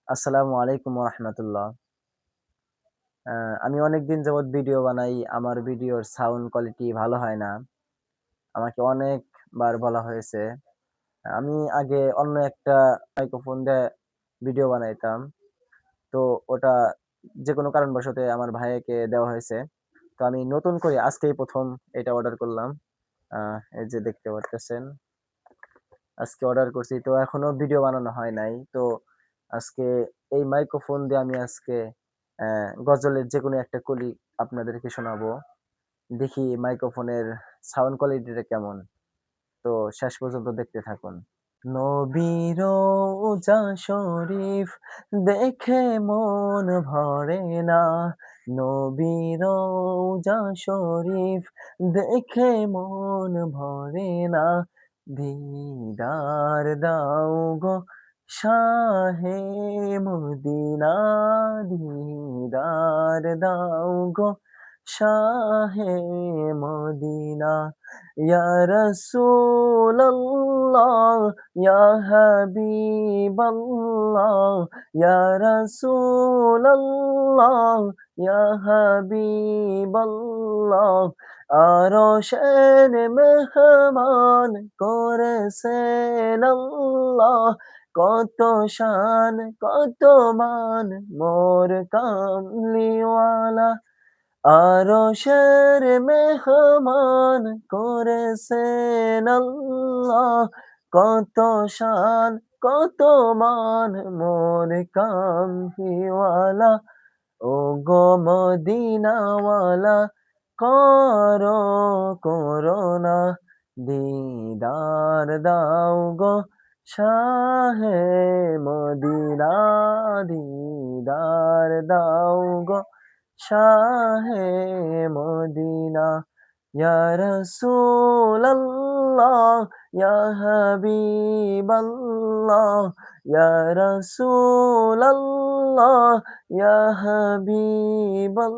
আসসালামু আলাইকুম ওয়া রাহমাতুল্লাহ। আ আমি অনেকদিন যাবৎ ভিডিও বানাই। আমার ভিডিওর সাউন্ড কোয়ালিটি ভালো হয় না। আমাকে অনেকবার বলা হয়েছে। আমি আগে অন্য একটা মাইক্রোফোন দিয়ে ভিডিও বানাইতাম। তো ওটা যেকোনো কারণবশত আমার ভাইয়াকে দেওয়া হয়েছে। তো আমি নতুন করে আজকেই ১ম এটা অর্ডার করলাম। আ এই যে দেখতে পারতেছেন। আজকে অর্ডার করছি। তো এখনো ভিডিও বানানো হয় নাই। তো আজকে এই মাইক্রোফোন দিয়ে আমি আজকে গজলের যেকোনো একটা কলি আপনাদেরকে শোনাবো। দেখি মাইক্রোফোনের সাউন্ড কোয়ালিটিটা কেমন। তো শেষ পর্যন্ত দেখতে থাকুন। নবীর রওজা শরীফ দেখে মন ভরে না। নবীর রওজা শরীফ দেখে মন ভরে না। দিদার দাও গো শাহে মদিনা, দিদার দাও গো শাহে মদিনা। ইয়া রাসূলাল্লাহ ইয়া হাবিবাল্লাহ, ইয়া রাসূলাল্লাহ ইয়া হাবিবাল্লাহ। আরশের মেহমান করেছেন আল্লাহ। কত শান কত মান মোর কামলিওয়ালা। আরশের মেহমান করেছেন আল্লাহ। কত শান কত মান মোর কামলিওয়ালা। ওগো মদিনাওয়ালা করো করুণা। দিদার দাও গো শাহে মদিনা, দিদার দাও গো শাহে মদিনা। ইয়া রাসূলাল্লাহ ইয়া হাবিবাল্লাহ, ইয়া রাসূলাল্লাহ ইয়া হাবিবাল্লাহ।